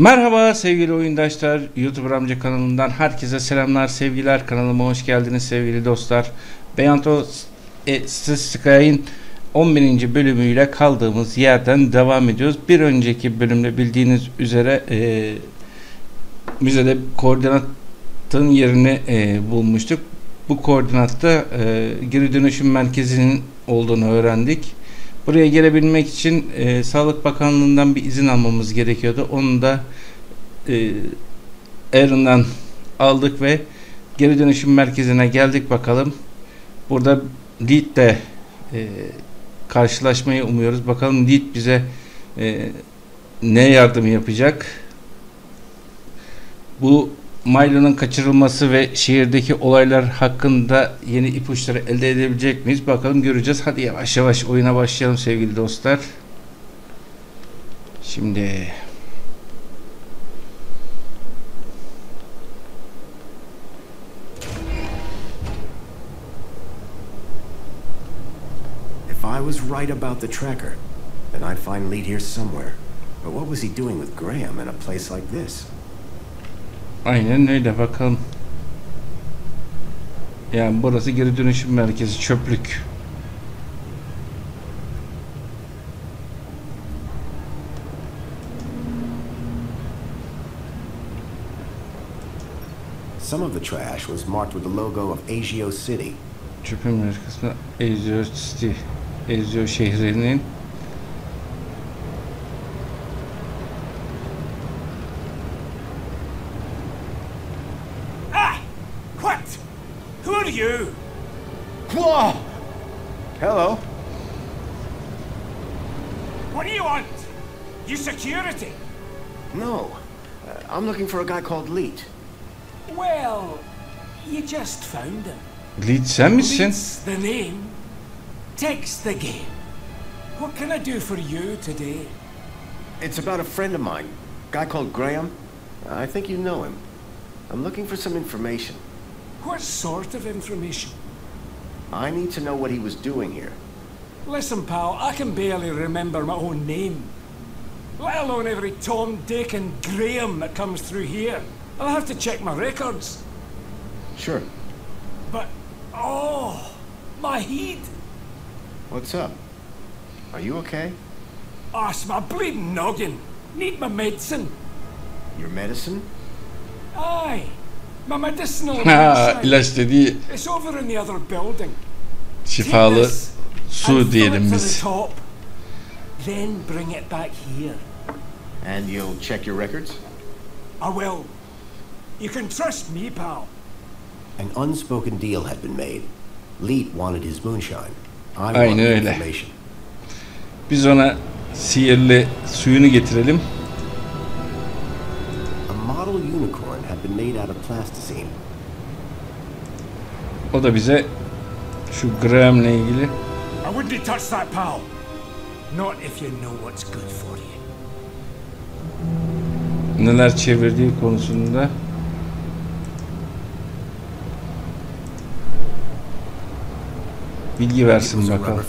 Merhaba sevgili oyundaşlar, YouTube Amca kanalından herkese selamlar, sevgiler. Kanalıma hoş geldiniz sevgili dostlar. Beyanto Statistika'nın 11. bölümüyle kaldığımız yerden devam ediyoruz. Bir önceki bölümde bildiğiniz üzere müzede koordinatın yerini bulmuştuk. Bu koordinatta geri dönüşüm merkezinin olduğunu öğrendik. Buraya gelebilmek için Sağlık Bakanlığı'ndan bir izin almamız gerekiyordu. Onu da Aaron'dan aldık ve geri dönüşüm merkezine geldik bakalım. Burada Leet'le karşılaşmayı umuyoruz. Bakalım Leet bize ne yardım yapacak? Bu Milo'nun kaçırılması ve şehirdeki olaylar hakkında yeni ipuçları elde edebilecek miyiz? Bakalım, göreceğiz. Hadi yavaş yavaş oyuna başlayalım sevgili dostlar. Şimdi If I was right about the tracker, then I'd find Leet here somewhere. But what was he doing with Graham in a place like this? aynen öyle, bakalım. Yani burası geri dönüşüm merkezi, çöplük. Some of the trash was marked with the logo of Azio City. Çöpün merkezinde Azio City, Azio şehrinin. You? Whoa! Hello. What do you want? You security? No. I'm looking for a guy called Leet. Well, you just found him. Leet sen misin? Leet's the name. Text the game. What can I do for you today? It's about a friend of mine. A guy called Graham. I think you know him. I'm looking for some information. What sort of information? I need to know what he was doing here. Listen, pal, I can barely remember my own name. Let alone every Tom, Dick and Graham that comes through here. I'll have to check my records. Sure. But, oh, my head. What's up? Are you okay? Oh, it's my bleeding noggin. Need my medicine. Your medicine? Aye. My medicinal ilaç dediği It's over in the other building. şifalı su diyelim biz. Then bring it back here. And you'll check your records? I will. You can trust me, pal. An unspoken deal had been made. Leet wanted his moonshine. I Aynen wanted öyle. information. Biz ona sihirli suyunu getirelim. A model unicorn had been made out of plasticine. O da bize şu Graham'le ilgili. I wouldn't touch that, pal. Not if you know what's good for you. Neler çevirdiği konusunda. Bilgi versin bakalım.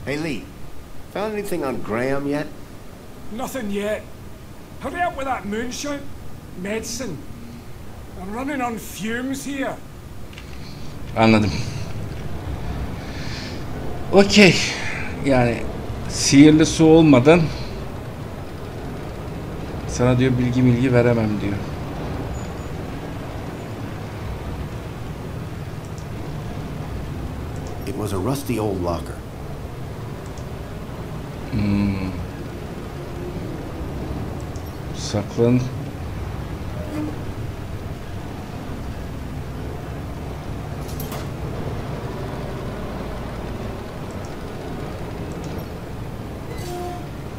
Hey Lee, found anything on Graham yet? Nothing yet. Hurry up with that moonshine. Medicine. I'm running on fumes here. Anladım. Okey. Yani sihirli su olmadan sana diyor bilgi veremem diyor. It was a rusty old locker. Saklan.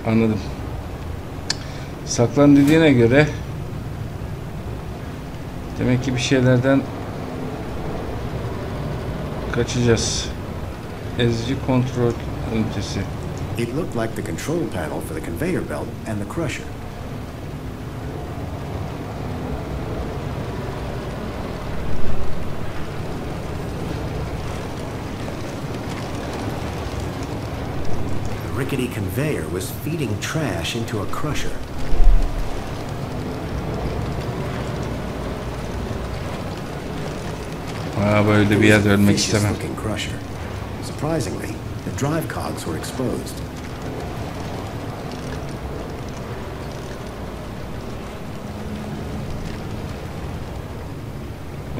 Anladım. Saklan dediğine göre demek ki bir şeylerden kaçacağız. Ezici kontrol ünitesi. It looked like the control panel for the conveyor belt and the crusher. rickety conveyor was feeding trash into a crusher. Böyle bir yerde ölmek istemem. Surprisingly, the drive cogs were exposed.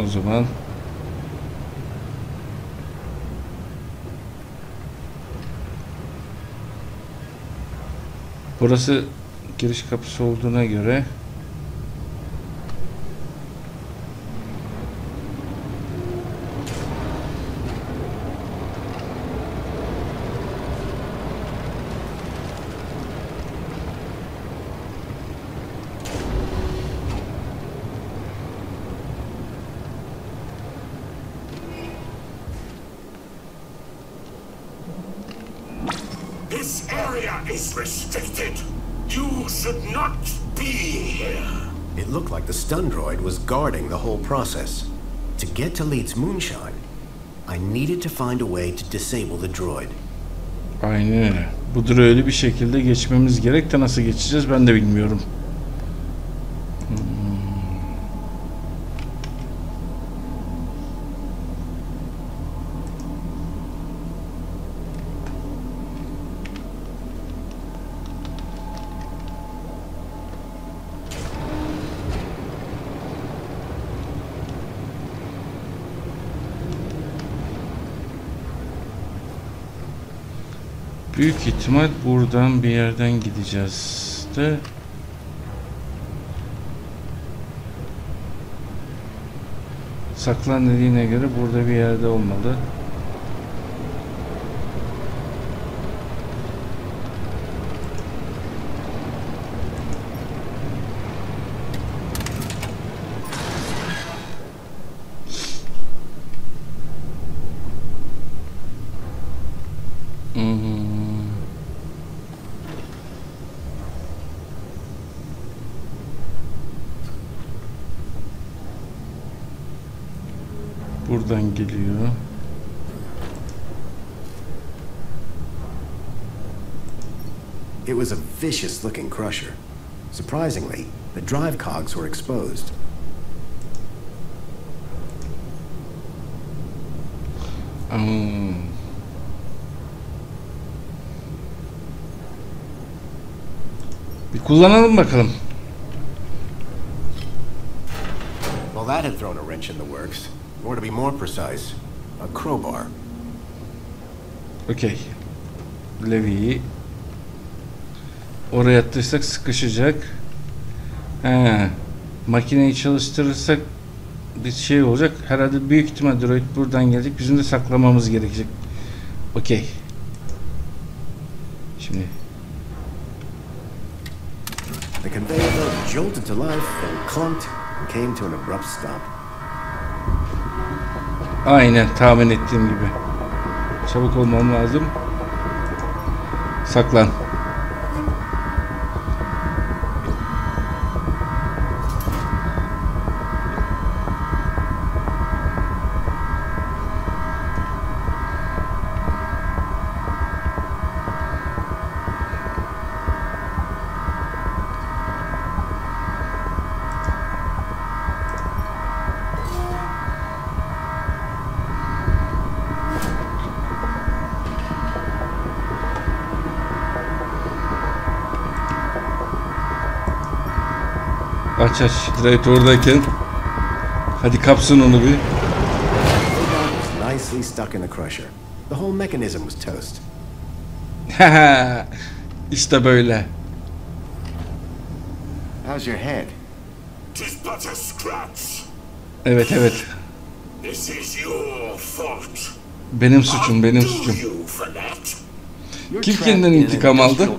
O zaman burası giriş kapısı olduğuna göre This area is restricted. You should not be here. It looked like the stun droid was guarding the whole process. To get to Leet's moonshine, I needed to find a way to disable the droid. Aynen öyle. Bu droid'i bir şekilde geçmemiz gerek de nasıl geçeceğiz ben de bilmiyorum. Büyük ihtimal buradan bir yerden gideceğiz de. Saklan dediğine göre burada bir yerde olmalı. Buradan geliyor. It was a vicious-looking crusher. Surprisingly, the drive cogs were exposed. Bir kullanalım bakalım. Well, that had thrown a wrench in the works. Or to be more precise, a crowbar. Okey. Levi'yi oraya attıysak sıkışacak. Makineyi çalıştırırsak bir şey olacak. Herhalde büyük ihtimal droid buradan gelecek. Bizim de saklamamız gerekecek. Okey. Şimdi. The conveyor belt jolted to life and clunked and came to an abrupt stop. Aynen tahmin ettiğim gibi. Çabuk olmam lazım. Saklan. Aç aç. Droid oradayken. Hadi kapsın onu bir. Nicely stuck in the crusher. The whole mechanism was toast. İşte böyle. How's your head? Tis but a scratch. Evet evet. This is your fault. Benim suçum, benim suçum. Kim kendinden intikam aldı? I'm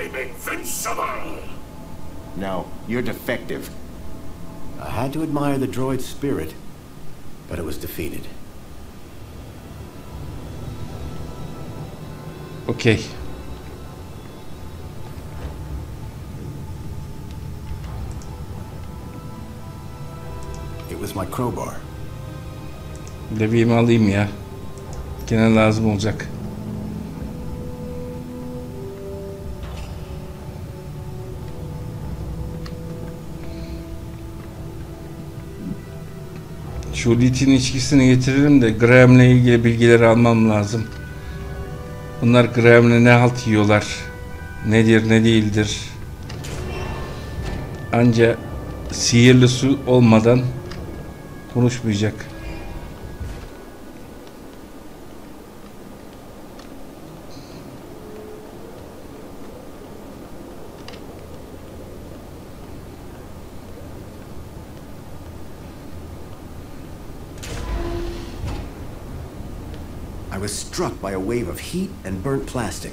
invincible. No, you're defective. I had to admire the droid's spirit, but it was defeated. Okay. It was my crowbar. Levi'imi alayım ya. Gene lazım olacak. Şu Leet'in içkisini getiririm de Graham'la ilgili bilgileri almam lazım. Bunlar Graham'la ne halt yiyorlar? Nedir ne değildir? Anca sihirli su olmadan konuşmayacak. I was struck by a wave of heat and burnt plastic.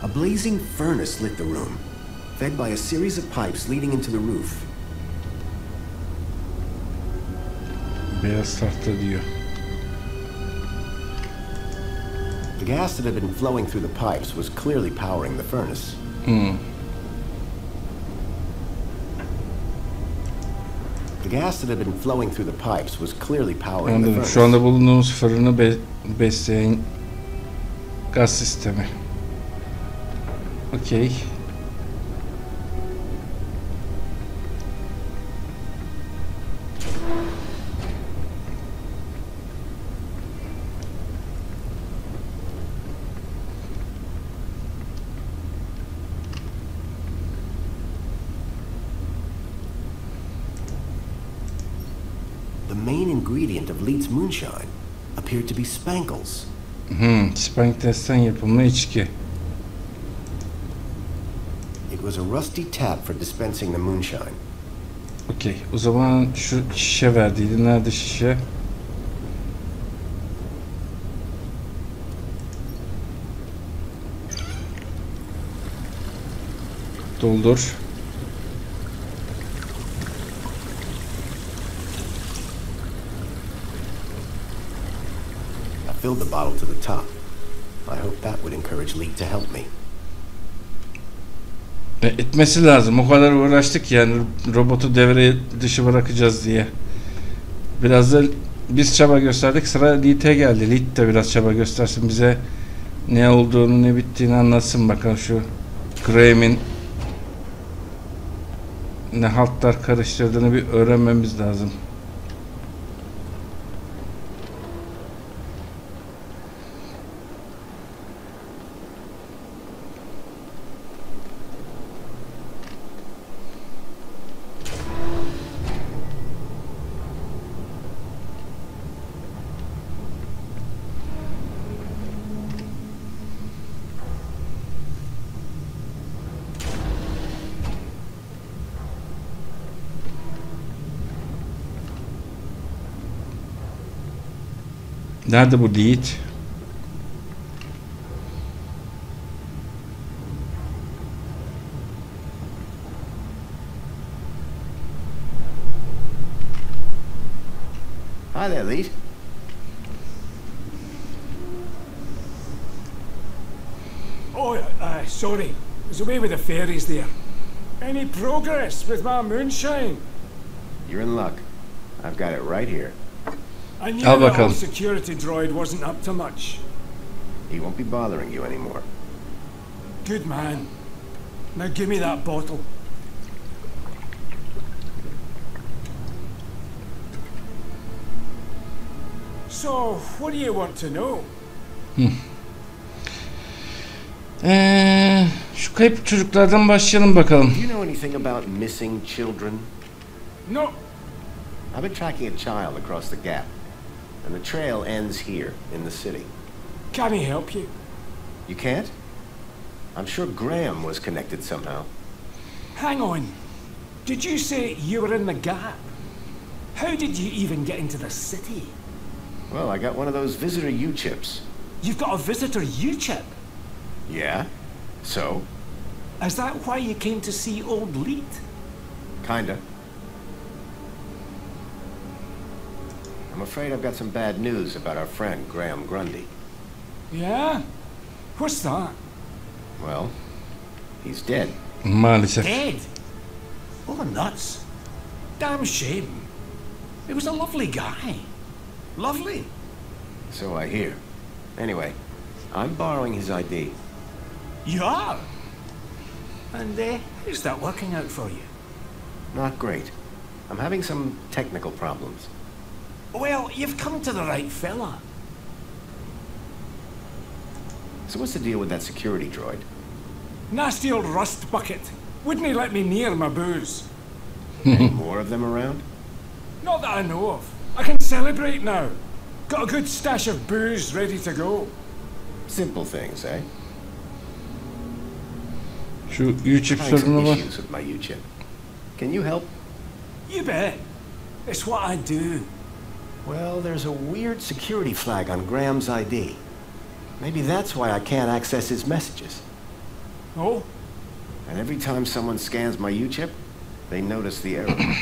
A blazing furnace lit the room, fed by a series of pipes leading into the roof. Beyaz tahta diyor. The gas that had been flowing through the pipes was clearly powering the furnace. The gas that had been flowing through the pipes was clearly powering the Anladım. furnace. Şu anda bulunduğumuz fırını besleyen gaz sistemi. Okey. The main ingredient of Leet's moonshine appeared to be spankles. Spanklesten yapımı içki. It was a rusty tap for dispensing the moonshine. Okey. O zaman şu şişe verdiydi. Nerede şişe? Doldur. I filled the bottle to the top. I hope that would encourage Leet to help me. Etmesi lazım. O kadar uğraştık yani robotu devre dışı bırakacağız diye. Biraz da biz çaba gösterdik. Sıra Leet'e geldi. Leet de biraz çaba göstersin. Bize ne olduğunu ne bittiğini anlatsın bakalım şu Graham'in ne haltlar karıştırdığını bir öğrenmemiz lazım. Nerede bu Leet? Hi there, Leet. Oh, sorry. I was away with the fairies there. Any progress with my moonshine? You're in luck. I've got it right here. I knew Al that bakalım. old security droid wasn't up to much. He won't be bothering you anymore. Good man. Now give me that bottle. So, what do you want to know? Şu kayıp çocuklardan başlayalım bakalım. Do you know anything about missing children? No. I've been tracking a child across the gap, and the trail ends here in the city. Can he help you? You can't? I'm sure Graham was connected somehow. Hang on. Did you say you were in the gap? How did you even get into the city? Well, I got one of those visitor U-chips. You've got a visitor U-chip. Yeah? So? Is that why you came to see old Leet? Kinda. I'm afraid I've got some bad news about our friend, Graham Grundy. Yeah? What's that? Well, he's dead. Maalesef. Dead? Oh, nuts. Damn shame. He was a lovely guy. Lovely. So I hear. Anyway, I'm borrowing his ID. You are? And how's that working out for you? Not great. I'm having some technical problems. Well, you've come to the right fella. So what's the deal with that security droid? Nasty old rust bucket. Wouldn't he let me near my booze? Any more of them around? Not that I know of. I can celebrate now. Got a good stash of booze ready to go. Simple things, eh? Şu U-chip Having some sorunu var. issues with my U-chip. Can you help? You bet. It's what I do. Well, there's a weird security flag on Graham's ID. Maybe that's why I can't access his messages. Oh? And every time someone scans my U-chip, they notice the error.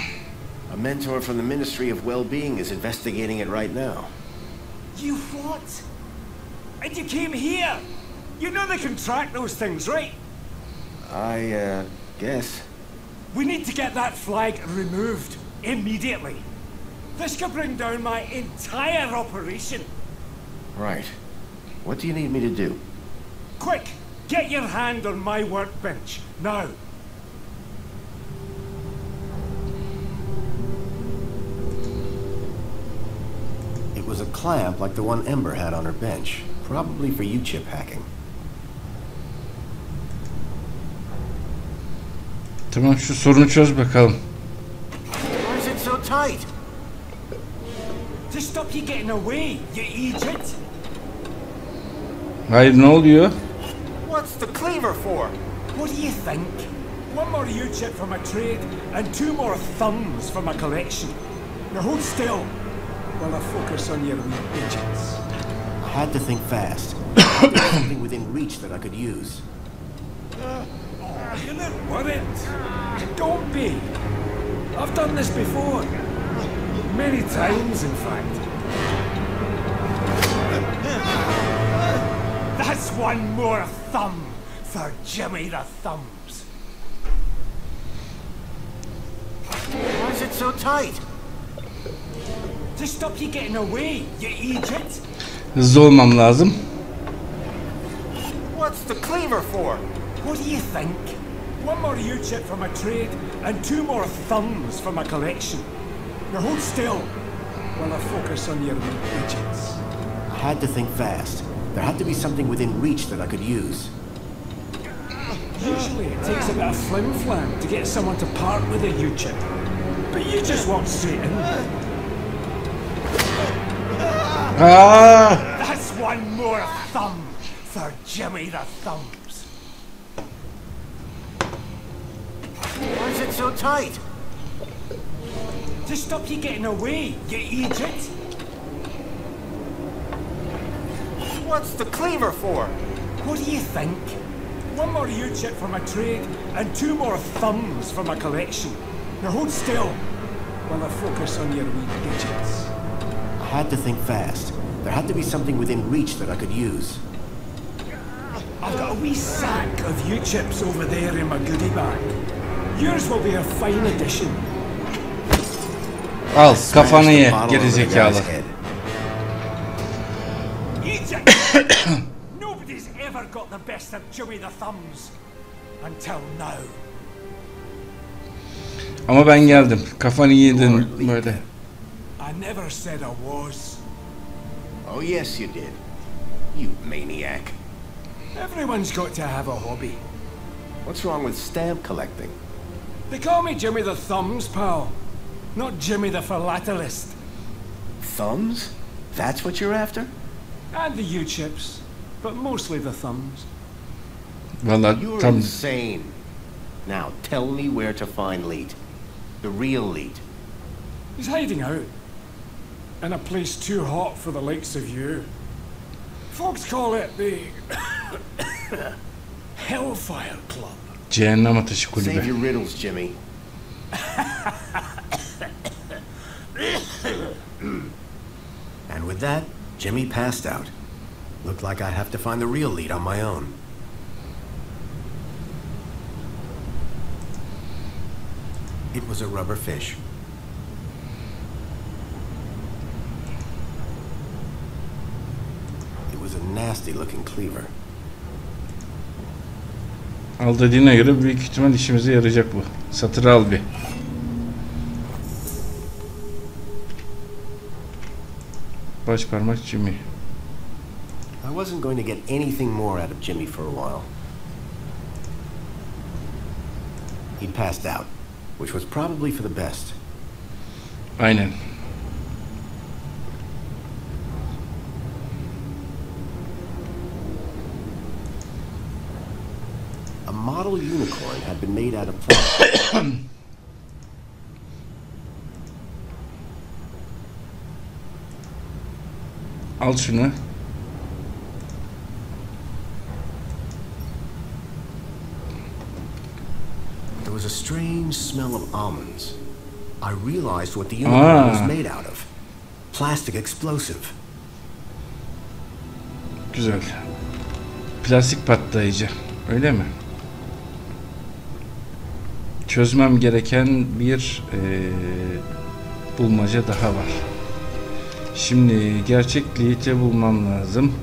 A mentor from the Ministry of Well-Being is investigating it right now. You what? And you came here? You know they can track those things, right? I guess. We need to get that flag removed immediately. This could bring down my entire operation. Right. What do you need me to do? Quick, get your hand on my workbench, now. It was a clamp like the one Ember had on her bench. Probably for U-chip hacking. Tamam, şu sorunu çöz bakalım. Why is it so tight? To stop you getting away, you idiot. Hayır, ne oluyor? What's the cleaver for? What do you think? One more U-chip for my trade, and 2 more thumbs for my collection. Now hold still, while I focus on your wee digits. I had to think fast. There was something within reach that I could use. You're not worried. Don't be. I've done this before. Many times, in fact. That's one more thumb for Jimmy the Thumbs. Why is it so tight? To stop you getting away, you idiot. Hızlı olmam lazım. What's the cleaver for? What do you think? One more U-chip for my trade, and 2 more thumbs for my collection. Now hold still, while I focus on your wee digits. I had to think fast. There had to be something within reach that I could use. Usually it takes a bit of flim-flam to get someone to part with a U-chip. But you just walked straight in. Aa! That's one more thumb for Jimmy the Thumbs. Why is it so tight? To stop you getting away, you idiot. What's the cleaver for? What do you think? One more U-chip for my trade, and 2 more thumbs for my collection. Now hold still, while I focus on your wee digits. I had to think fast. There had to be something within reach that I could use. I've got a wee sack of U-chips over there in my goodie bag. Yours will be a fine addition. Al kafanı ye gerizekalı. Nobody's ever got the best of Jimmy the Thumbs until now. Ama ben geldim. Kafanı yedin böyle. I never said I was. Oh yes you did. You maniac. Everyone's got to have a hobby. What's wrong with stamp collecting? They call me Jimmy the Thumbs, pal. Not Jimmy the Philatelist. Thumbs? That's what you're after? And the U-chips, but mostly the thumbs. Vallahi You're tam insane. Now tell me where to find Leet. The real Leet. He's hiding out. In a place too hot for the likes of you. Folks call it the Hellfire Club. cehennem ateşi Save kulübe. your riddles, Jimmy. And with that, Jimmy passed out. Looked like I'd have to find the real Leet on my own. It was a rubber fish. It was a nasty looking cleaver. Al dediğine göre büyük ihtimal işimize yarayacak bu. Satırı al bir. Baş parmak Jimmy. I wasn't going to get anything more out of Jimmy for a while. He passed out, which was probably for the best. Aynen. A model unicorn had been made out of plastic. Al şunu. There was a strange smell of almonds. I realized what the unicorn was made out of. Plastic explosive. Güzel. Plastik patlayıcı. Öyle mi? Çözmem gereken bir bulmaca daha var. Şimdi gerçek Leet'i bulmam lazım.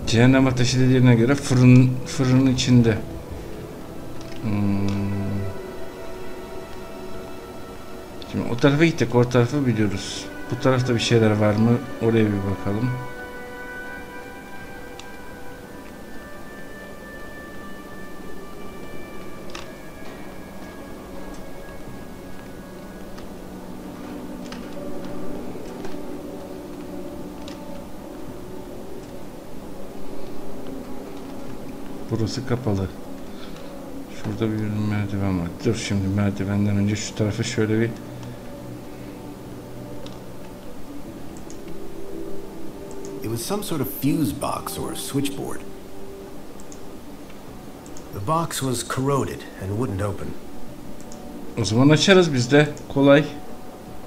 Cehennem ateşi dediğine göre fırının içinde. Şimdi o tarafa gittik, o tarafı biliyoruz. Bu tarafta bir şeyler var mı? Oraya bir bakalım. Burası kapalı. Şurada bir merdiven var. Dur şimdi merdivenden önce şu tarafa şöyle bir It was some sort of fuse box or switchboard. The box was corroded and wouldn't open. O zaman açarız biz de. Kolay.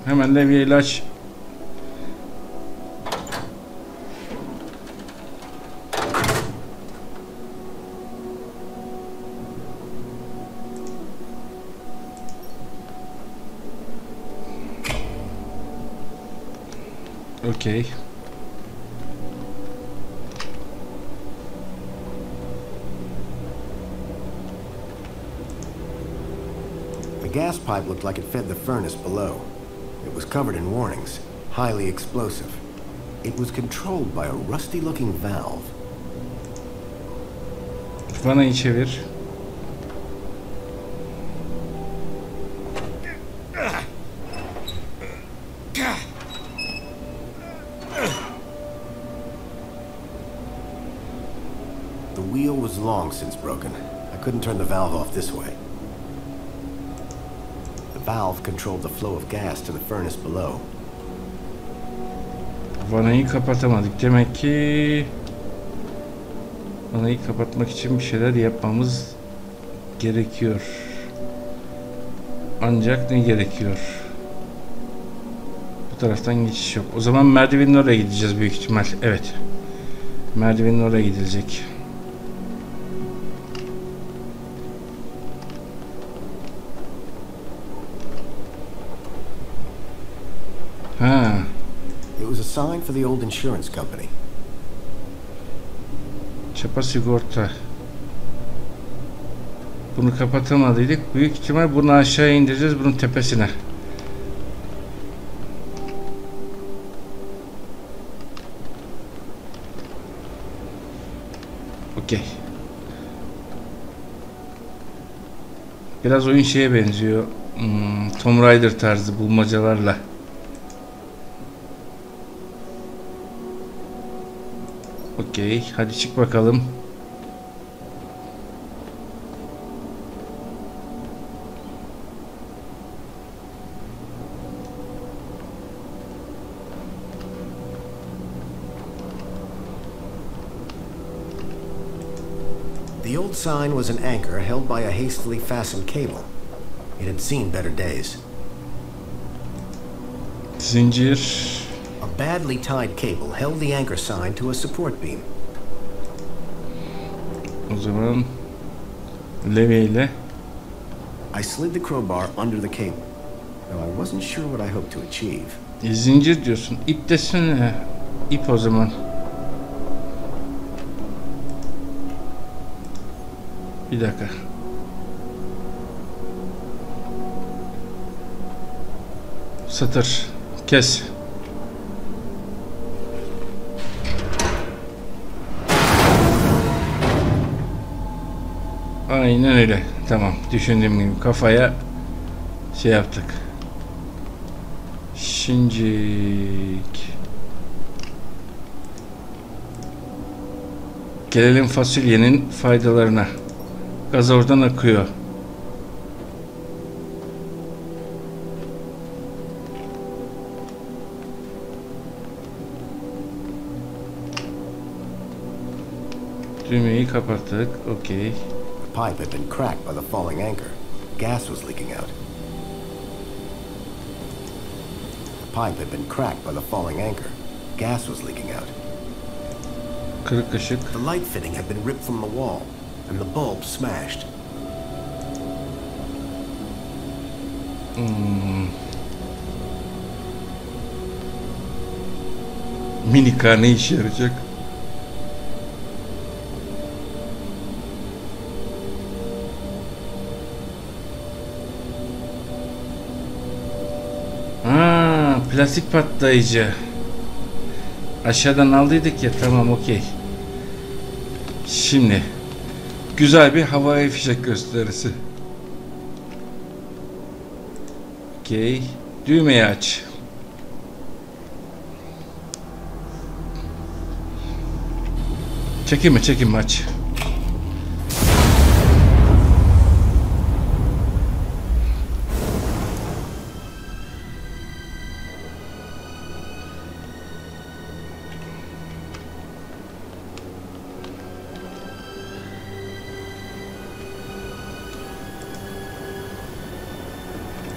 Hemen levyeyle aç. Okay. The gas pipe looked like it fed the furnace below. It was covered in warnings, highly explosive. It was controlled by a rusty-looking valve. Vanayı çevir. The wheel was long since broken. I couldn't turn the valve off this way. The valve controlled the flow of gas to the furnace below. Vanayı kapatamadık. Demek ki vanayı kapatmak için bir şeyler yapmamız gerekiyor. Ancak ne gerekiyor? Bu taraftan geçiş yok. O zaman merdivenin oraya gideceğiz büyük ihtimal. Evet. Merdivenin oraya gidilecek. Ha. It was a sign for the old insurance company. Çapa sigorta. Bunu kapatamadıydık. Büyük ihtimal bunu aşağı indireceğiz, bunun tepesine. Okey. Biraz oyun şeye benziyor. Tomb Raider tarzı bulmacalarla. Okey. Hadi çık bakalım. The old sign was an anchor held by a hastily fastened cable. It had seen better days. Zincir. A badly tied cable held the anchor sign to a support beam. O zaman levyeyle. I slid the crowbar under the cable, though I wasn't sure what I hoped to achieve. Zincir diyorsun. İp desene. İp o zaman. Bir dakika. Satır. Kes. Aynen öyle. Tamam. Düşündüğüm gibi kafaya şey yaptık. Şincik. Gelelim fasulyenin faydalarına. Gaz oradan akıyor. Düğmeyi kapattık. Okey. The pipe had been cracked by the falling anchor. Gas was leaking out. The pipe had been cracked by the falling anchor. Gas was leaking out. Kırık ışık. The light fitting had been ripped from the wall, and the bulb smashed. Mini kar ne işe yarayacak? Plastik patlayıcı. Aşağıdan aldıydık ya, tamam, okey. Şimdi güzel bir havai fişek gösterisi. Okey. Düğmeyi aç. Çekinme aç.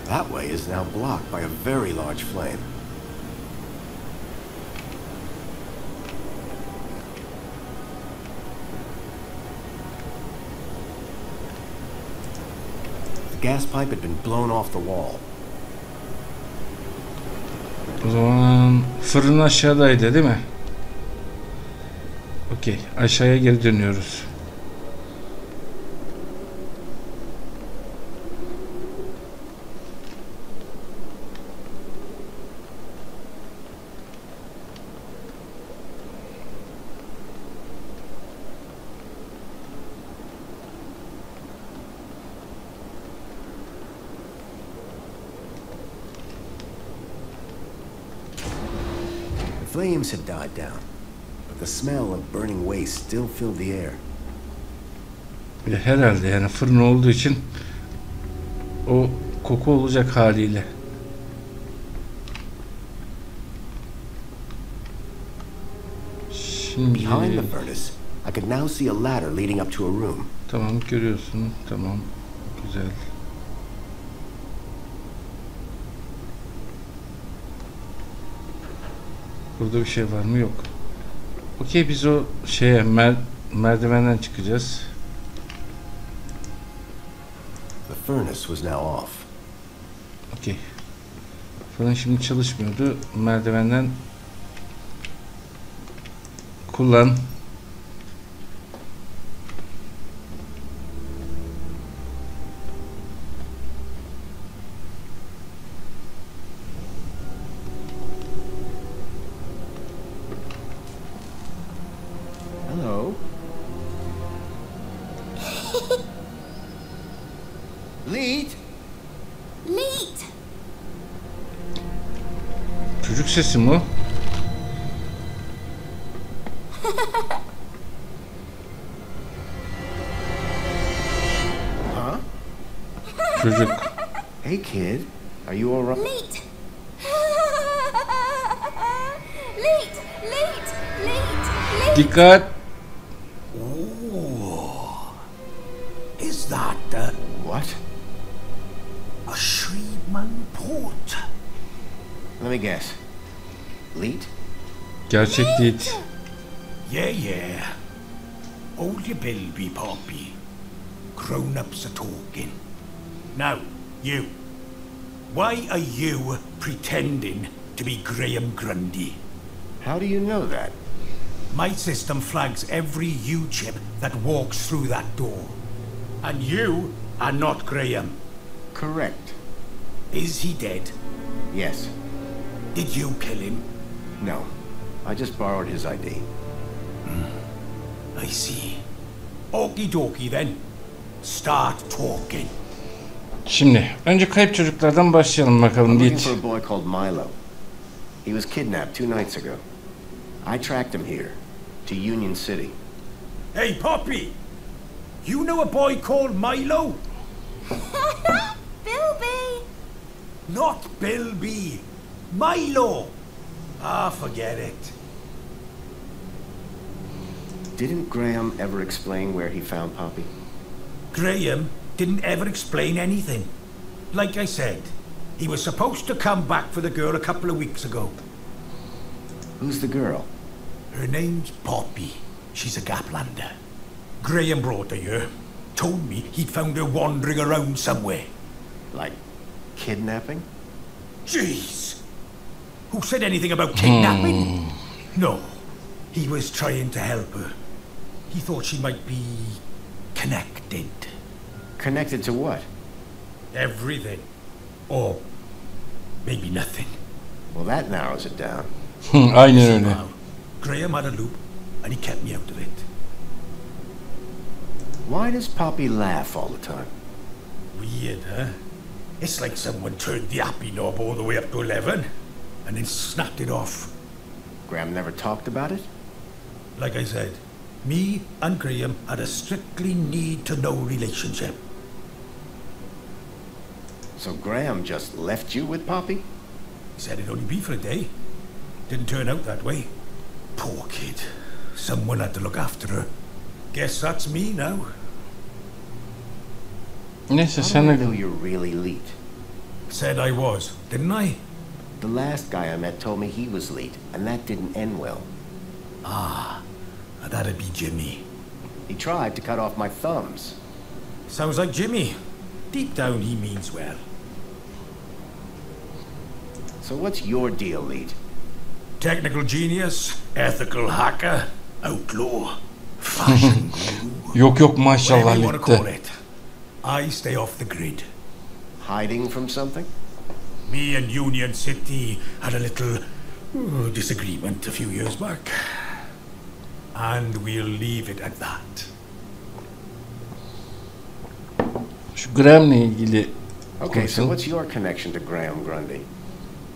That way is now blocked by a very large flame. The gas pipe had been blown off the wall. O zaman fırın aşağıdaydı değil mi? Okey. Aşağıya geri dönüyoruz. The flames had died down, but the smell of burning waste still filled the air. Herhalde yani fırın olduğu için o koku olacak haliyle. Şimdi Behind the furnace, I could now see a ladder leading up to a room. tamam, görüyorsun. Tamam. Güzel. Burada bir şey var mı? Yok. Okey, biz o şeye merdivenden çıkacağız. The furnace was now off. Okey. Fırın şimdi çalışmıyordu. Merdivenden kullan. Hello. Leet. Leet! Çocuk sesi mi o? Huh? Çocuk. Hey kid, are you all right? Leet! Leet! Leet! Leet! Leet! Dikkat. Is that What? a Shreedman port? Let me guess. Leet? Gerçek değil. Yeah. Hold your bill, be poppy. Grown-ups are talking. Now, you. Why are you pretending to be Graham Grundy? How do you know that? My system flags every U-chip that walks through that door. And you are not Graham. Correct. Is he dead? Yes. Did you kill him? No. I just borrowed his ID. I see. Okie dokie then. Start talking. Şimdi önce kayıp çocuklardan başlayalım bakalım. I'm looking Leet. for a boy called Milo. He was kidnapped 2 nights ago. I tracked him here, to Union City. Hey, Poppy! You know a boy called Milo? Bilby! Not Bilby. Milo! Ah, forget it. Didn't Graham ever explain where he found Poppy? Graham didn't ever explain anything. Like I said, he was supposed to come back for the girl a couple of weeks ago. Who's the girl? Her name's Poppy. She's a gaplander. Graham brought her here. Told me he'd found her wandering around somewhere. Like, kidnapping? Jeez! Who said anything about kidnapping? No. He was trying to help her. He thought she might be connected. Connected to what? Everything. Or maybe nothing. Well, that narrows it down. Aynen öyle. Now, Graham had a loop, and he kept me out of it. Why does Poppy laugh all the time? Weird, huh? It's like someone turned the happy knob all the way up to 11, and then snapped it off. Graham never talked about it? Like I said, me and Graham had a strictly need-to-know relationship. So Graham just left you with Poppy? He said it'd only be for a day. Didn't turn out that way. Poor kid. Someone had to look after her. Guess that's me now. Neyse How sen do I de know you're really Leet? Said I was, didn't I? The last guy I met told me he was Leet, and that didn't end well. That'd be Jimmy. He tried to cut off my thumbs. Sounds like Jimmy. Deep down he means well. So what's your deal, Leet? Technical genius, ethical hacker, outlaw, fashion guru. yok yok maşallah Whatever you want to call Leet'te. it. I stay off the grid. Hiding from something? Me and Union City had a little disagreement a few years back. And we'll leave it at that. Şu Graham'le ilgili Okay, so konuşalım. what's your connection to Graham Grundy?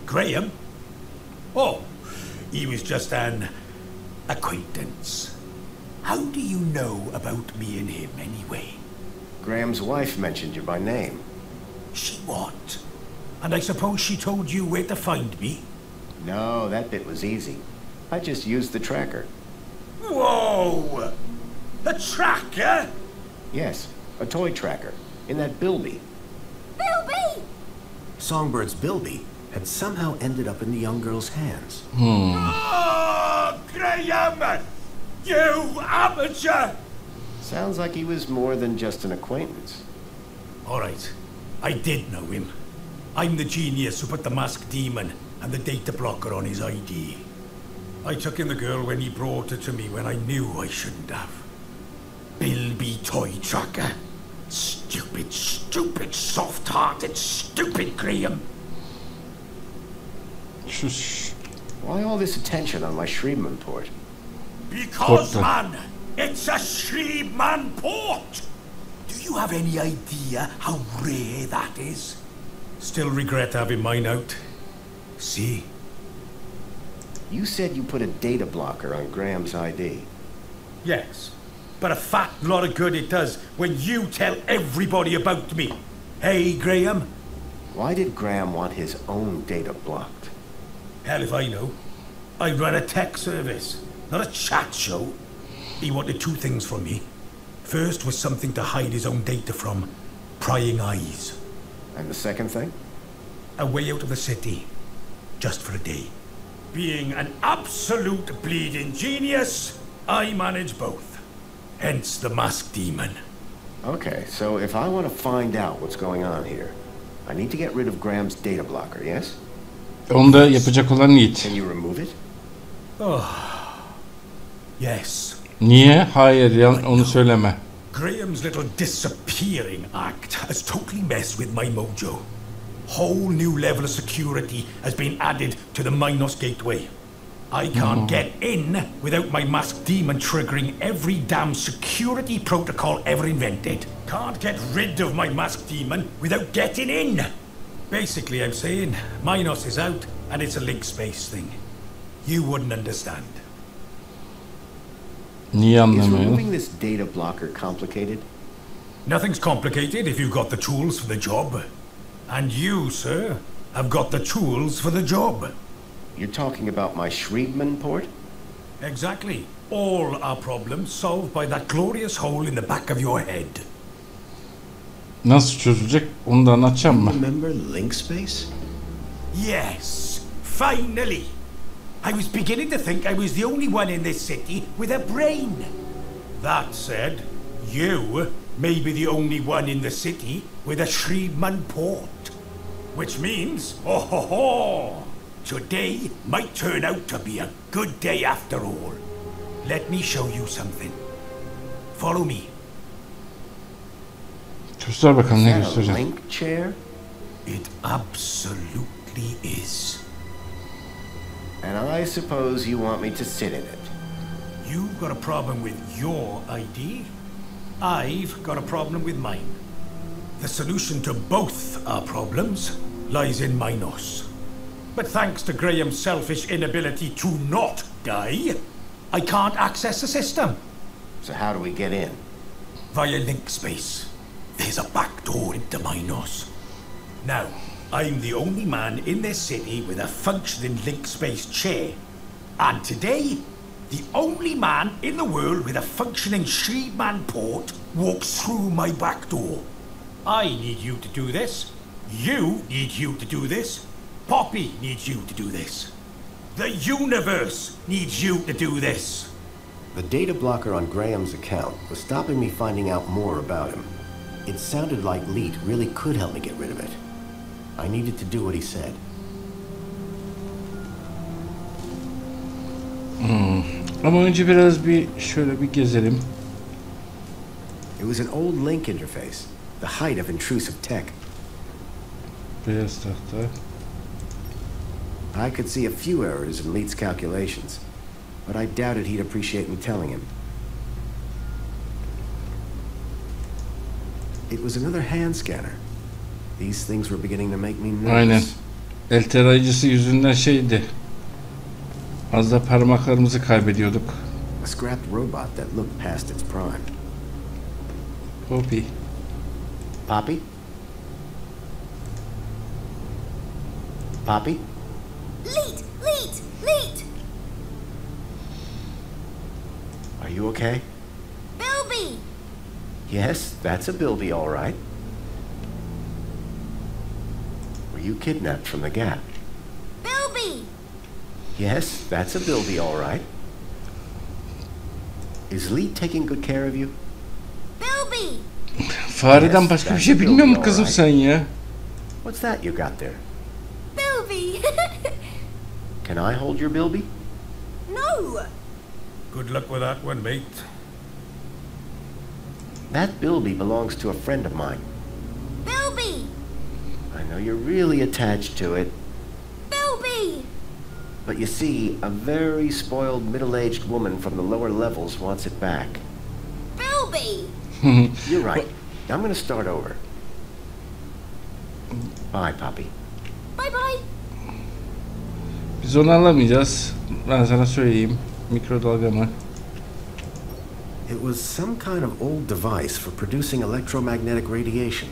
Graham? Oh, he was just an acquaintance. How do you know about me and him anyway? Graham's wife mentioned you by name. She what? And I suppose she told you where to find me? No, that bit was easy. I just used the tracker. Whoa! A tracker? Yes, a toy tracker. In that Bilby. Bilby! Songbird's Bilby had somehow ended up in the young girl's hands. Oh, Graham! You amateur! Sounds like he was more than just an acquaintance. All right, I did know him. I'm the genius who put the masked demon and the data blocker on his ID. I took in the girl when he brought her to me when I knew I shouldn't have. Bilby toy tracker. Stupid, stupid, soft-hearted, stupid Graham. Şu Why all this attention on my Shreveman port? Because, What the- man, it's a Shreveman port. Do you have any idea how rare that is? Still regret having mine out. See? You said you put a data blocker on Graham's ID. Yes, but a fat lot of good it does when you tell everybody about me. Hey, Graham? Why did Graham want his own data blocked? Hell if I know. I run a tech service, not a chat show. He wanted 2 things from me. First was something to hide his own data from. Prying eyes. And the second thing? A way out of the city. Just for a day. Being an absolute bleeding genius, I manage both. Hence the masked demon. Okay, so if I want to find out what's going on here, I need to get rid of Graham's data blocker, yes? onu da yapacak olan Leet. Can you remove it? Yes. Niye? Hayır onu söyleme. Graham's little disappearing act has totally messed with my mojo. whole new level of security has been added to the Minos gateway. I can't get in without my masked demon triggering every damn security protocol ever invented. Can't get rid of my masked demon without getting in. Basically, I'm saying Minos is out and it's a link space thing. You wouldn't understand. Is removing this data blocker complicated? Nothing's complicated if you've got the tools for the job. And you, sir, have got the tools for the job. You're talking about my Schriebman port? Exactly. All our problems solved by that glorious hole in the back of your head. Nasıl çözülecek? Onu da anlatacağım mı? Remember link space? Yes, finally. I was beginning to think I was the only one in this city with a brain. That said, you may be the only one in the city with a Schriebman port. Which means, oh ho ho! Today might turn out to be a good day after all. Let me show you something. Follow me. Göster bakalım ne Is that a göstereceğim. link chair? It absolutely is. And I suppose you want me to sit in it. You've got a problem with your ID. I've got a problem with mine. The solution to both our problems lies in Minos. But thanks to Graham's selfish inability to not die, I can't access the system. So how do we get in? Via link space. There's a back door into Minos. Now, I'm the only man in this city with a functioning link space chair. And today, the only man in the world with a functioning Schriebman port walks through my back door. I need you to do this. You need you to do this. Poppy needs you to do this. The universe needs you to do this. The data blocker on Graham's account was stopping me finding out more about him. It sounded like Leet really could help me get rid of it. I needed to do what he said. Ama önce biraz şöyle bir gezelim. It was an old link interface, the height of intrusive tech. Beyaz tahta. I could see a few errors in Leet's calculations, but I doubted he'd appreciate me telling him. It was another hand scanner. These things were beginning to make me nervous. Aynen. El tarayıcısı yüzünden şeydi. Az da parmaklarımızı kaybediyorduk. A scrapped robot that looked past its prime. Poppy. Poppy? Poppy? Leet! Leet! Leet! Are you okay? Bilby! Yes, that's a Bilby, all right. Were you kidnapped from the Gap? Bilby! Yes, that's a Bilby, all right. Is Lee taking good care of you? Bilby! Fareden başka bir şey bilmiyor musun kızım sen ya? What's that you got there? Bilby! Can I hold your Bilby? No! Good luck with that one, mate. That Bilby belongs to a friend of mine. Bilby! I know you're really attached to it, Bilby! but you see, a very spoiled middle-aged woman from the lower levels wants it back. Bilby! You're right. I'm gonna start over. Bye, Poppy. Bye bye! Biz onu alamayacağız. Ben sana söyleyeyim. Mikrodalga mı? It was some kind of old device for producing electromagnetic radiation.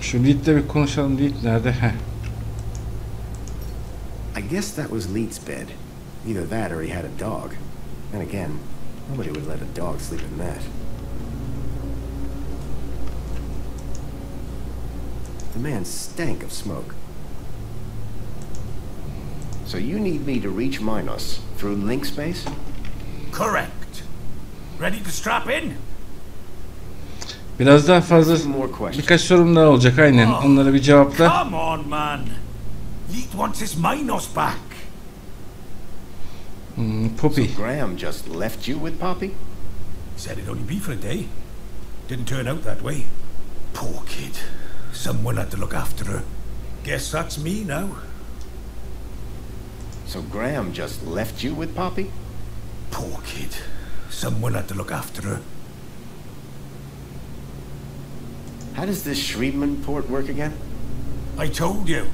Şu Leet'le bir konuşalım. Leet nerede? Heh. I guess that was Leet's bed. Either that or he had a dog. And again, nobody would let a dog sleep in that. The man stank of smoke. So you need me to reach Minos through link space? Correct. Ready to strap in? Biraz daha fazla birkaç sorum daha olacak aynen. Onlara bir cevapla. Come on, man. Leet wants his Minos back. Poppy. So Graham just left you with Poppy? Said it'd only be for a day. Didn't turn out that way. Poor kid. Someone had to look after her. Guess that's me now. So Graham just left you with Poppy? Poor kid. Someone had to look after her. How does this Shriebman port work again? I told you.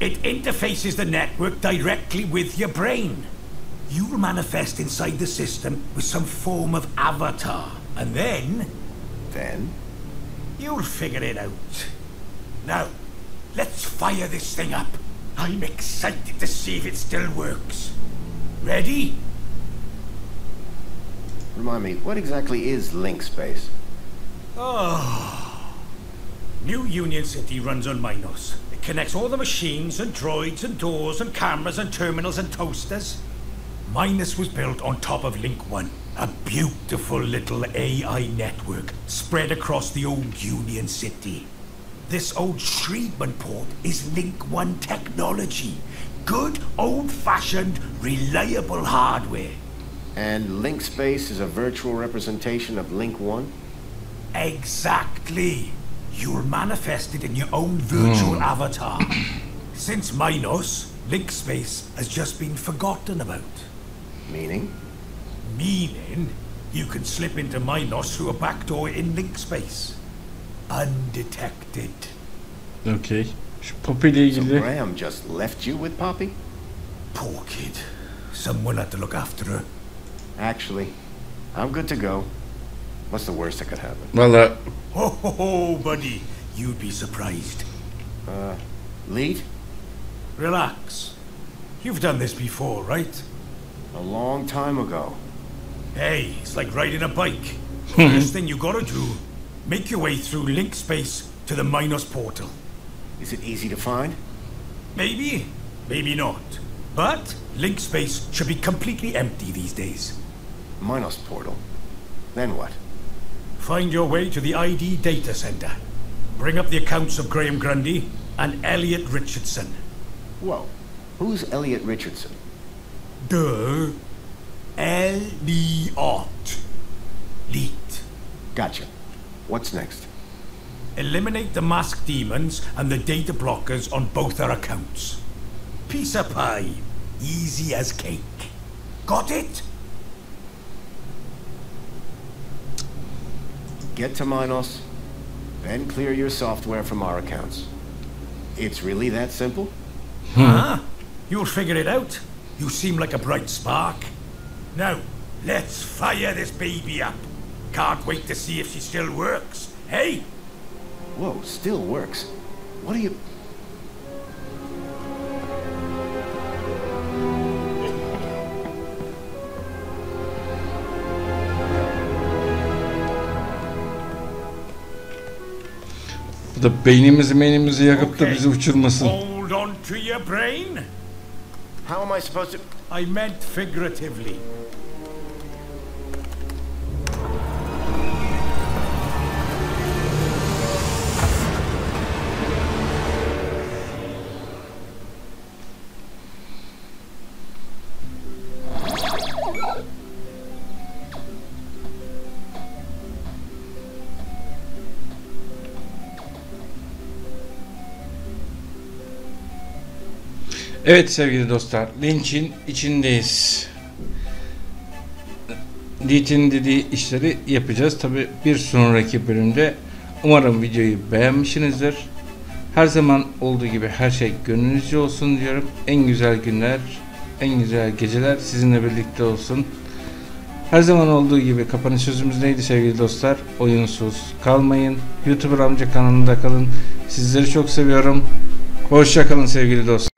It interfaces the network directly with your brain. You'll manifest inside the system with some form of avatar. And then... Then? You'll figure it out. Now, let's fire this thing up. I'm excited to see if it still works. Ready? Remind me, what exactly is link space? Oh. New Union City runs on Minos. It connects all the machines and droids and doors and cameras and terminals and toasters. Minos was built on top of Link 1. A beautiful little AI network spread across the old Union City. This old Shriebman port is Link 1 technology. Good, old-fashioned, reliable hardware. And link space is a virtual representation of Link 1? Exactly. You're manifested in your own virtual avatar. Since Minos, link space has just been forgotten about. Meaning? Meaning, you can slip into Minos through a backdoor in link space. Undetected. Okay. Şu Poppy ile So ilgili. Graham just left you with Poppy? Poor kid. Someone had to look after her. Actually, I'm good to go. What's the worst that could happen? Valla Ho, buddy. You'd be surprised. Leet? Relax. You've done this before, right? A long time ago. Hey, it's like riding a bike. First thing you gotta do, make your way through link space to the Minos portal. Is it easy to find? Maybe, maybe not. But link space should be completely empty these days. Minos portal. Then what? Find your way to the ID data center. Bring up the accounts of Graham Grundy and Elliot Richardson. Whoa. Who's Elliot Richardson? Duh. Elliot. Leet. Gotcha. What's next? Eliminate the masked demons and the data blockers on both our accounts. Piece of pie. Easy as cake. Got it? Get to Minos, then clear your software from our accounts. It's really that simple? Huh? You'll figure it out. You seem like a bright spark. Now, let's fire this baby up. Can't wait to see if she still works. Hey? Whoa, still works. What are you... bu da beynimizi yakıp da bizi uçurmasın. Hold on to your brain. How am I supposed to... I meant figuratively. Evet sevgili dostlar, Lynch'in içindeyiz. Leet'in dediği işleri yapacağız. Tabi bir sonraki bölümde umarım videoyu beğenmişsinizdir. Her zaman olduğu gibi her şey gönlünüzce olsun diyorum. En güzel günler, en güzel geceler sizinle birlikte olsun. Her zaman olduğu gibi kapanış sözümüz neydi sevgili dostlar? Oyunsuz kalmayın. YouTuber amca kanalında kalın. Sizleri çok seviyorum. Hoşça kalın sevgili dostlar.